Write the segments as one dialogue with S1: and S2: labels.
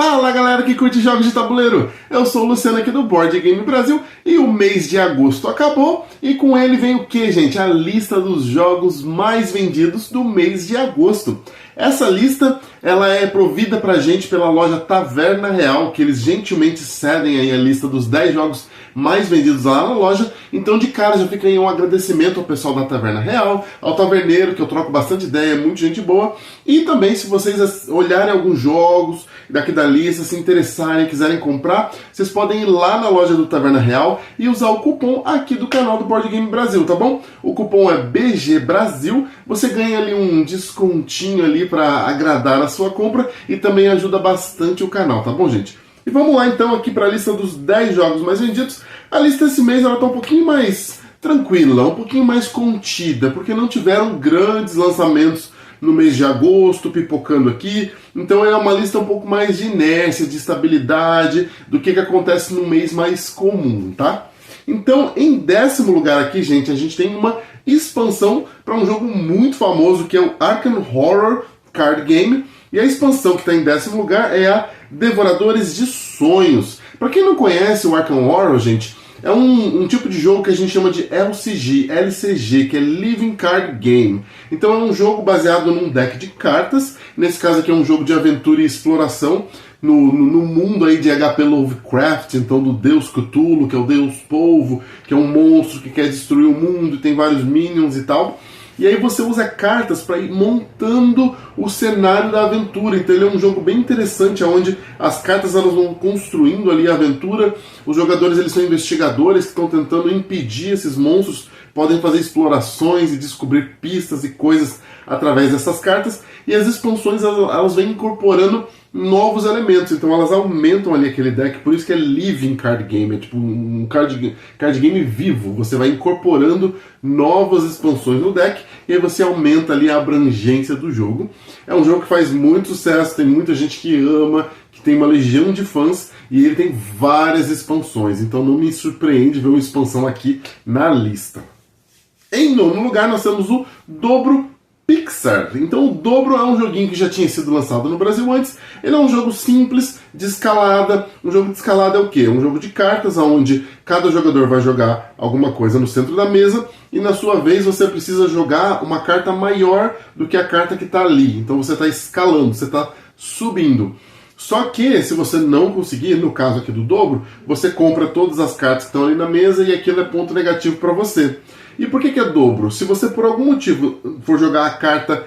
S1: Fala galera que curte jogos de tabuleiro, eu sou o Luciano aqui do Board Game Brasil e o mês de agosto acabou e com ele vem o que, gente? A lista dos jogos mais vendidos do mês de agosto. Essa lista ela é provida pra gente pela loja Taverna Real, que eles gentilmente cedem aí a lista dos 10 jogos mais vendidos lá na loja. Então de cara já fica aí um agradecimento ao pessoal da Taverna Real, ao taverneiro, que eu troco bastante ideia, é muito gente boa. E também se vocês olharem alguns jogos daqui da lista, se interessarem, quiserem comprar, vocês podem ir lá na loja do Taverna Real e usar o cupom aqui do canal do Board Game Brasil, tá bom? O cupom é BG Brasil, você ganha ali um descontinho ali para agradar a sua compra e também ajuda bastante o canal, tá bom, gente? E vamos lá então aqui para a lista dos 10 jogos mais vendidos. A lista esse mês ela tá um pouquinho mais tranquila, um pouquinho mais contida, porque não tiveram grandes lançamentos no mês de agosto, pipocando aqui. Então é uma lista um pouco mais de inércia, de estabilidade, do que acontece no mês mais comum, tá? Então, em 10º lugar aqui, gente, a gente tem uma expansão para um jogo muito famoso, que é o Arkham Horror Card Game. E a expansão que está em 10º lugar é a Devoradores de Sonhos. Para quem não conhece o Arkham Horror, gente, é um tipo de jogo que a gente chama de LCG, que é Living Card Game. Então é um jogo baseado num deck de cartas. Nesse caso aqui é um jogo de aventura e exploração no mundo aí de HP Lovecraft, então do Deus Cthulhu, que é o Deus Polvo, que é um monstro que quer destruir o mundo e tem vários minions e tal. E aí você usa cartas para ir montando o cenário da aventura. Então ele é um jogo bem interessante, onde as cartas elas vão construindo ali a aventura. Os jogadores eles são investigadores que estão tentando impedir esses monstros, podem fazer explorações e descobrir pistas e coisas através dessas cartas. E as expansões elas vêm incorporando novos elementos, então elas aumentam ali aquele deck, por isso que é Living Card Game, é tipo um card game vivo. Você vai incorporando novas expansões no deck e aí você aumenta ali a abrangência do jogo. É um jogo que faz muito sucesso, tem muita gente que ama, que tem uma legião de fãs e ele tem várias expansões, então não me surpreende ver uma expansão aqui na lista. Em 9º lugar nós temos o Dobro Pixar. Então o Dobro é um joguinho que já tinha sido lançado no Brasil antes. Ele é um jogo simples, de escalada. Um jogo de escalada é o quê? Um jogo de cartas, onde cada jogador vai jogar alguma coisa no centro da mesa e na sua vez você precisa jogar uma carta maior do que a carta que está ali. Então você está escalando, você está subindo. Só que se você não conseguir, no caso aqui do Dobro, você compra todas as cartas que estão ali na mesa e aquilo é ponto negativo para você. E por que é dobro? Se você por algum motivo for jogar a carta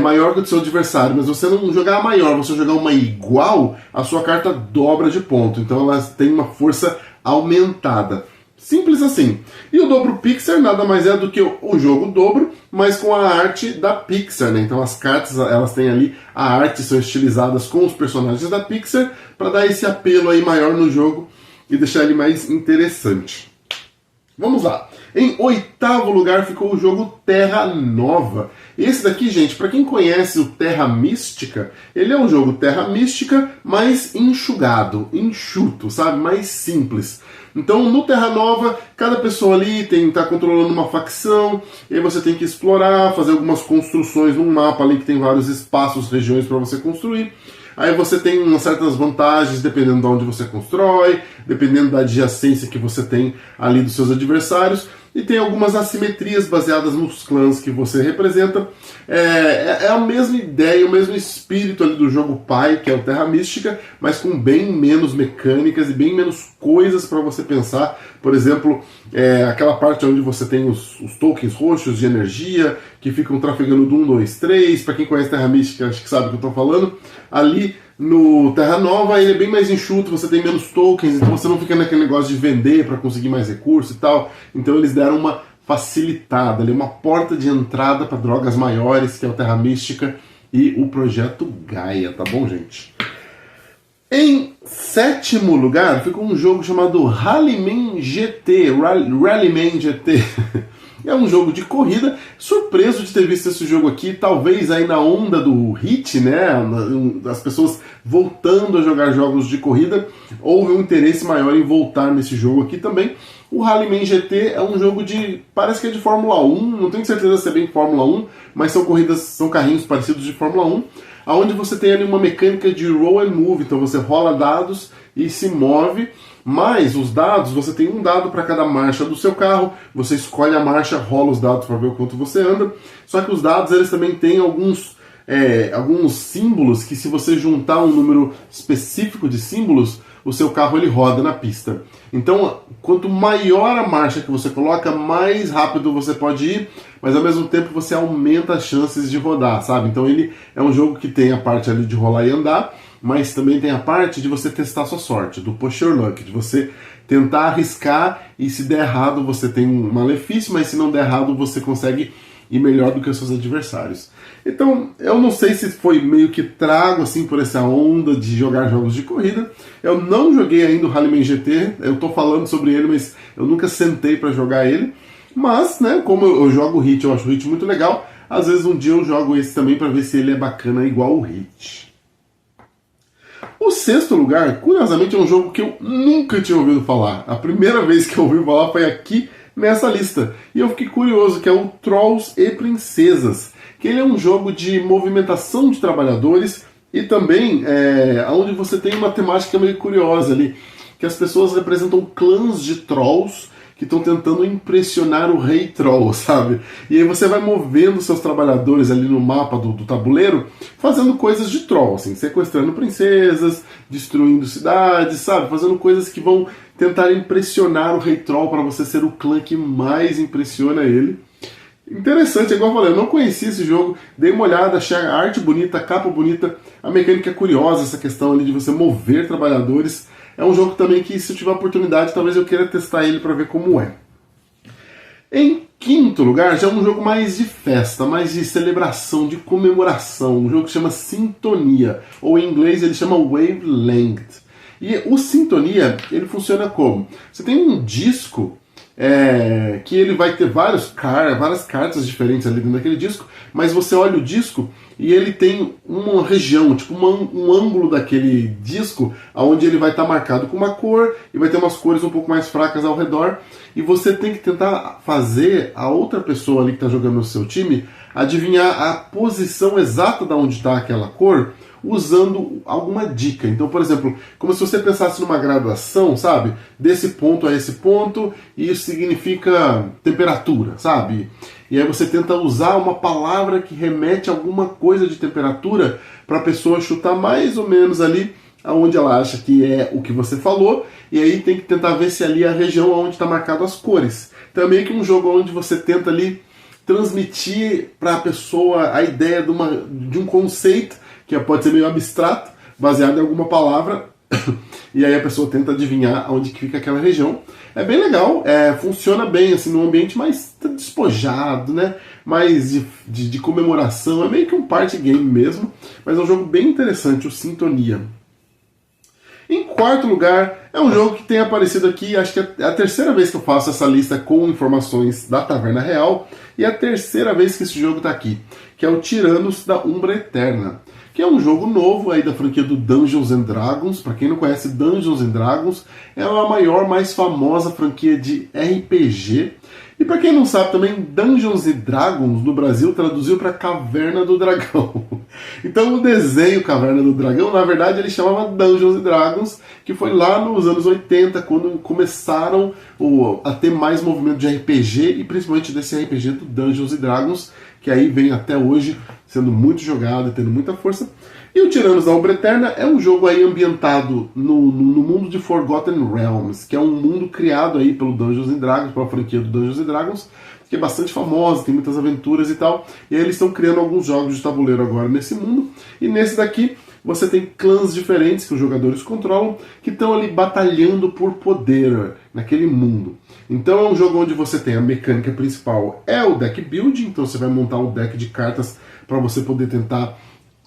S1: maior que o do seu adversário, mas você não jogar a maior, você jogar uma igual, a sua carta dobra de ponto. Então ela tem uma força aumentada. Simples assim. E o Dobro Pixar nada mais é do que o jogo Dobro, mas com a arte da Pixar, né? Então as cartas elas têm ali a arte, são estilizadas com os personagens da Pixar para dar esse apelo aí maior no jogo e deixar ele mais interessante. Vamos lá. Em 8º lugar ficou o jogo Terra Nova. Esse daqui, gente, para quem conhece o Terra Mística, ele é um jogo Terra Mística mais enxugado, enxuto, sabe? Mais simples. Então, no Terra Nova, cada pessoa ali está controlando uma facção, e aí você tem que explorar, fazer algumas construções num mapa ali que tem vários espaços, regiões para você construir. Aí você tem umas certas vantagens dependendo de onde você constrói, dependendo da adjacência que você tem ali dos seus adversários. E tem algumas assimetrias baseadas nos clãs que você representa. É a mesma ideia, o mesmo espírito ali do jogo pai, que é o Terra Mística, mas com bem menos mecânicas e bem menos coisas para você pensar. Por exemplo, aquela parte onde você tem os tokens roxos de energia, que ficam trafegando do 1, 2, 3. Para quem conhece Terra Mística, acho que sabe o que eu estou falando. Ali no Terra Nova ele é bem mais enxuto, você tem menos tokens, então você não fica naquele negócio de vender para conseguir mais recursos e tal. Então eles deram uma facilitada, ali, uma porta de entrada para drogas maiores, que é o Terra Mística e o Projeto Gaia, tá bom, gente? Em 7º lugar ficou um jogo chamado Rallyman GT, Rallyman GT. É um jogo de corrida, surpreso de ter visto esse jogo aqui, talvez aí na onda do hit, né, as pessoas voltando a jogar jogos de corrida, houve um interesse maior em voltar nesse jogo aqui também. O Rallyman GT é um jogo parece que é de Fórmula 1, não tenho certeza se é bem Fórmula 1, mas são carrinhos parecidos de Fórmula 1, onde você tem ali uma mecânica de roll and move, então você rola dados e se move, mas os dados, você tem um dado para cada marcha do seu carro, você escolhe a marcha, rola os dados para ver o quanto você anda, só que os dados eles também têm alguns símbolos que se você juntar um número específico de símbolos, o seu carro ele roda na pista. Então, quanto maior a marcha que você coloca, mais rápido você pode ir, mas ao mesmo tempo você aumenta as chances de rodar, sabe? Então ele é um jogo que tem a parte ali de rolar e andar, mas também tem a parte de você testar sua sorte, do push your luck, de você tentar arriscar e se der errado você tem um malefício, mas se não der errado você consegue ir melhor do que os seus adversários. Então, eu não sei se foi meio que trago assim por essa onda de jogar jogos de corrida. Eu não joguei ainda o Rallyman GT, eu tô falando sobre ele, mas eu nunca sentei para jogar ele. Mas, né, como eu jogo o Hit, eu acho o Hit muito legal, às vezes um dia eu jogo esse também para ver se ele é bacana igual o Hit. O sexto lugar, curiosamente, é um jogo que eu nunca tinha ouvido falar. A primeira vez que eu ouvi falar foi aqui nessa lista. E eu fiquei curioso, que é o Trolls e Princesas, que ele é um jogo de movimentação de trabalhadores e também onde você tem uma temática meio curiosa ali, que as pessoas representam clãs de trolls que estão tentando impressionar o rei troll, sabe? E aí você vai movendo seus trabalhadores ali no mapa do tabuleiro, fazendo coisas de troll, assim, sequestrando princesas, destruindo cidades, sabe? Fazendo coisas que vão tentar impressionar o rei troll para você ser o clã que mais impressiona ele. Interessante, igual eu falei, eu não conhecia esse jogo, dei uma olhada, achei a arte bonita, a capa bonita, a mecânica é curiosa, essa questão ali de você mover trabalhadores. É um jogo também que, se eu tiver oportunidade, talvez eu queira testar ele para ver como é. Em quinto lugar, já é um jogo mais de festa, mais de celebração, de comemoração, um jogo que chama Sintonia, ou em inglês ele chama Wavelength. E o Sintonia, ele funciona como? Você tem um disco que ele vai ter várias cartas diferentes ali dentro daquele disco, mas você olha o disco e ele tem uma região, tipo um ângulo daquele disco, onde ele vai estar marcado com uma cor e vai ter umas cores um pouco mais fracas ao redor, e você tem que tentar fazer a outra pessoa ali que está jogando no seu time adivinhar a posição exata de onde está aquela cor, usando alguma dica. Então, por exemplo, como se você pensasse numa graduação, sabe? Desse ponto a esse ponto, e isso significa temperatura, sabe? E aí você tenta usar uma palavra que remete a alguma coisa de temperatura para a pessoa chutar mais ou menos ali aonde ela acha que é o que você falou, e aí tem que tentar ver se ali é a região onde está marcado as cores. Então é meio que um jogo onde você tenta ali transmitir para a pessoa a ideia de um conceito que pode ser meio abstrato, baseado em alguma palavra, e aí a pessoa tenta adivinhar onde que fica aquela região. É bem legal, funciona bem assim, num ambiente mais despojado, né? Mais de comemoração, é meio que um party game mesmo, mas é um jogo bem interessante, o Sintonia. Em quarto lugar, é um jogo que tem aparecido aqui, acho que é a terceira vez que eu faço essa lista com informações da Taverna Real, e é a terceira vez que esse jogo está aqui, que é o Tiranos da Umbra Eterna, que é um jogo novo aí da franquia do Dungeons and Dragons. Para quem não conhece, Dungeons and Dragons é a maior, mais famosa franquia de RPG. E para quem não sabe também, Dungeons and Dragons no Brasil traduziu para Caverna do Dragão. Então o desenho Caverna do Dragão, na verdade, ele chamava Dungeons and Dragons, que foi lá nos anos 80, quando começaram a ter mais movimento de RPG, e principalmente desse RPG do Dungeons and Dragons, que aí vem até hoje sendo muito jogado e tendo muita força. E o Tiranos da Umbra Eterna é um jogo aí ambientado no mundo de Forgotten Realms, que é um mundo criado aí pelo Dungeons and Dragons, pela franquia do Dungeons and Dragons, que é bastante famosa, tem muitas aventuras e tal. E aí eles estão criando alguns jogos de tabuleiro agora nesse mundo. E nesse daqui você tem clãs diferentes que os jogadores controlam, que estão ali batalhando por poder naquele mundo. Então é um jogo onde você tem a mecânica principal, é o deck building, então você vai montar um deck de cartas para você poder tentar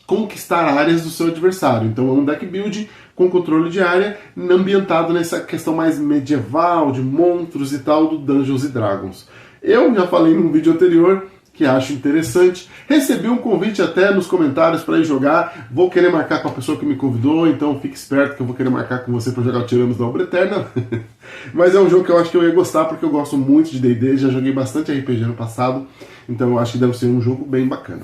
S1: conquistar áreas do seu adversário. Então é um deck building com controle de área, ambientado nessa questão mais medieval, de monstros e tal, do Dungeons & Dragons. Eu já falei num vídeo anterior que acho interessante. Recebi um convite até nos comentários para ir jogar. Vou querer marcar com a pessoa que me convidou, então fique esperto que eu vou querer marcar com você para jogar o Tiranos da Umbra Eterna. Mas é um jogo que eu acho que eu ia gostar, porque eu gosto muito de D&D, já joguei bastante RPG no passado, então eu acho que deve ser um jogo bem bacana.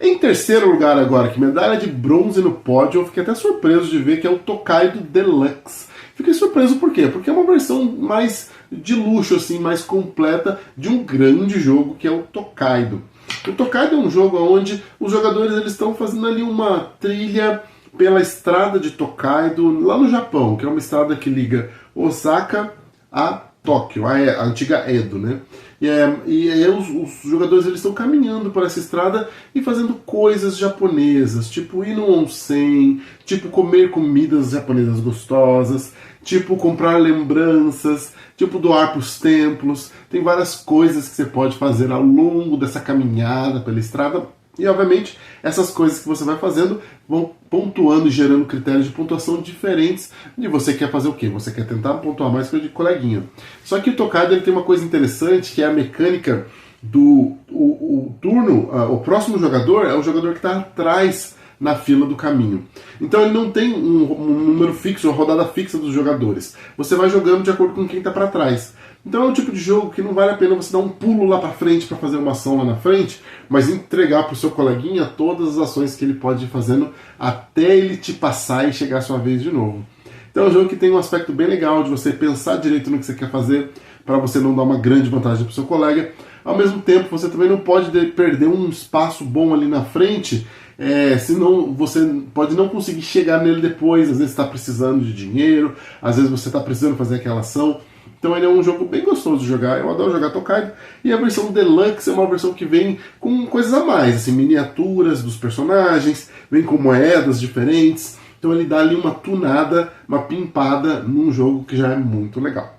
S1: Em terceiro lugar agora, que medalha de bronze no pódio, eu fiquei até surpreso de ver que é o Tokaido Deluxe. Fiquei surpreso por quê? Porque é uma versão mais de luxo, assim, mais completa de um grande jogo que é o Tokaido. O Tokaido é um jogo onde os jogadores eles estão fazendo ali uma trilha pela estrada de Tokaido, lá no Japão, que é uma estrada que liga Osaka a Tóquio, a antiga Edo, né? E aí os jogadores eles estão caminhando por essa estrada e fazendo coisas japonesas, tipo ir no onsen, tipo comer comidas japonesas gostosas, tipo comprar lembranças, tipo doar para os templos. Tem várias coisas que você pode fazer ao longo dessa caminhada pela estrada. E, obviamente, essas coisas que você vai fazendo vão pontuando e gerando critérios de pontuação diferentes. E você quer fazer o quê? Você quer tentar pontuar mais que o de coleguinha. Só que o Tokaido ele tem uma coisa interessante, que é a mecânica do o turno. O próximo jogador é o jogador que está atrás na fila do caminho. Então ele não tem um número fixo, uma rodada fixa dos jogadores. Você vai jogando de acordo com quem está para trás. Então é um tipo de jogo que não vale a pena você dar um pulo lá para frente para fazer uma ação lá na frente, mas entregar para o seu coleguinha todas as ações que ele pode ir fazendo até ele te passar e chegar a sua vez de novo. Então é um jogo que tem um aspecto bem legal de você pensar direito no que você quer fazer para você não dar uma grande vantagem para o seu colega. Ao mesmo tempo, você também não pode perder um espaço bom ali na frente, senão você pode não conseguir chegar nele depois. Às vezes está precisando de dinheiro, às vezes você está precisando fazer aquela ação. Então ele é um jogo bem gostoso de jogar, eu adoro jogar Tokaido. E a versão Deluxe é uma versão que vem com coisas a mais, assim, miniaturas dos personagens, vem com moedas diferentes. Então ele dá ali uma tunada, uma pimpada num jogo que já é muito legal.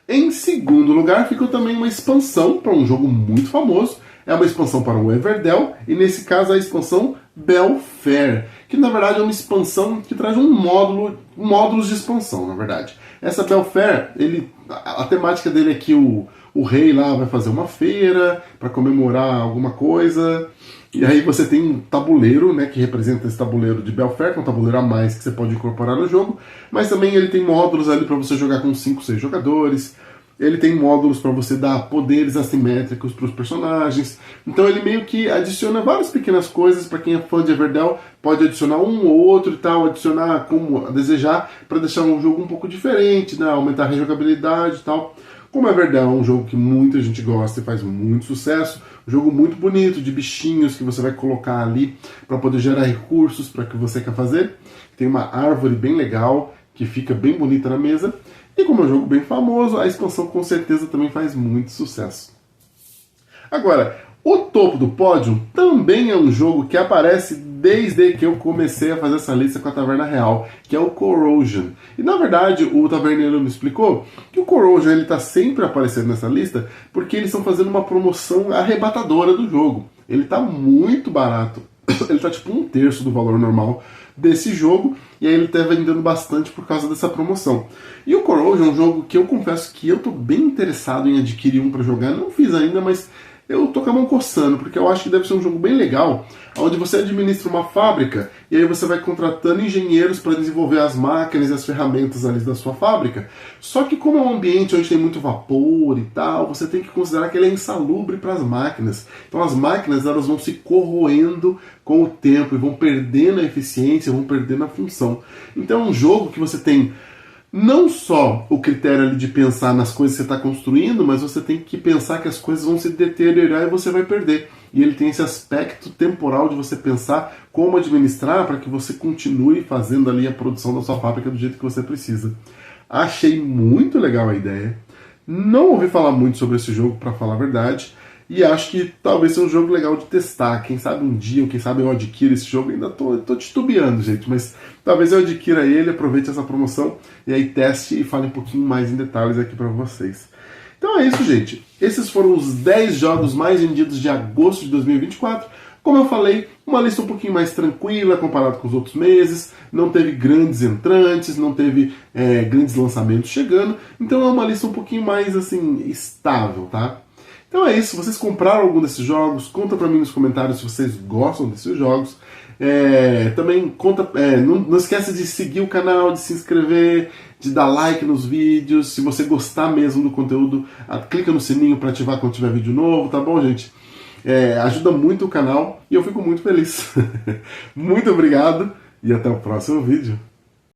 S1: Em segundo lugar ficou também uma expansão para um jogo muito famoso. É uma expansão para o Everdell, e nesse caso a expansão Belfair, que na verdade é uma expansão que traz módulos de expansão, na verdade. Essa Belfair, a temática dele é que o rei lá vai fazer uma feira para comemorar alguma coisa, e aí você tem um tabuleiro, né, que representa esse tabuleiro de Belfair, que é um tabuleiro a mais que você pode incorporar no jogo, mas também ele tem módulos ali para você jogar com 5, 6 jogadores. Ele tem módulos para você dar poderes assimétricos para os personagens. Então ele meio que adiciona várias pequenas coisas. Para quem é fã de Everdell, pode adicionar um ou outro e tal, adicionar como desejar, para deixar um jogo um pouco diferente, né? Aumentar a rejogabilidade e tal. Como Everdell é um jogo que muita gente gosta e faz muito sucesso, um jogo muito bonito, de bichinhos que você vai colocar ali para poder gerar recursos para o que você quer fazer. Tem uma árvore bem legal, que fica bem bonita na mesa. E como é um jogo bem famoso, a expansão com certeza também faz muito sucesso. Agora, o topo do pódio também é um jogo que aparece desde que eu comecei a fazer essa lista com a Taverna Real, que é o Corrosion. E na verdade, o taverneiro me explicou que o Corrosion está sempre aparecendo nessa lista porque eles estão fazendo uma promoção arrebatadora do jogo. Ele está muito barato. Ele está tipo 1/3 do valor normal desse jogo, e aí ele está vendendo bastante por causa dessa promoção. E o Corrosion é um jogo que eu confesso que eu estou bem interessado em adquirir um para jogar. Não fiz ainda, mas eu tô com a mão coçando, porque eu acho que deve ser um jogo bem legal, onde você administra uma fábrica e aí você vai contratando engenheiros para desenvolver as máquinas e as ferramentas ali da sua fábrica. Só que como é um ambiente onde tem muito vapor e tal, você tem que considerar que ele é insalubre para as máquinas. Então as máquinas elas vão se corroendo com o tempo e vão perdendo a eficiência, vão perdendo a função. Então é um jogo que você tem não só o critério ali de pensar nas coisas que você está construindo, mas você tem que pensar que as coisas vão se deteriorar e você vai perder. E ele tem esse aspecto temporal de você pensar como administrar para que você continue fazendo ali a produção da sua fábrica do jeito que você precisa. Achei muito legal a ideia. Não ouvi falar muito sobre esse jogo, para falar a verdade. E acho que talvez seja um jogo legal de testar. Quem sabe um dia, ou quem sabe eu adquira esse jogo. Ainda tô titubeando, gente. Mas talvez eu adquira ele, aproveite essa promoção e aí teste e fale um pouquinho mais em detalhes aqui para vocês. Então é isso, gente. Esses foram os 10 jogos mais vendidos de agosto de 2024. Como eu falei, uma lista um pouquinho mais tranquila comparado com os outros meses. Não teve grandes entrantes, não teve grandes lançamentos chegando. Então é uma lista um pouquinho mais assim estável, tá? Então é isso, vocês compraram algum desses jogos? Conta pra mim nos comentários se vocês gostam desses jogos. Também conta, não esquece de seguir o canal, de se inscrever, de dar like nos vídeos. Se você gostar mesmo do conteúdo, clica no sininho para ativar quando tiver vídeo novo, tá bom, gente? Ajuda muito o canal e eu fico muito feliz. Muito obrigado e até o próximo vídeo.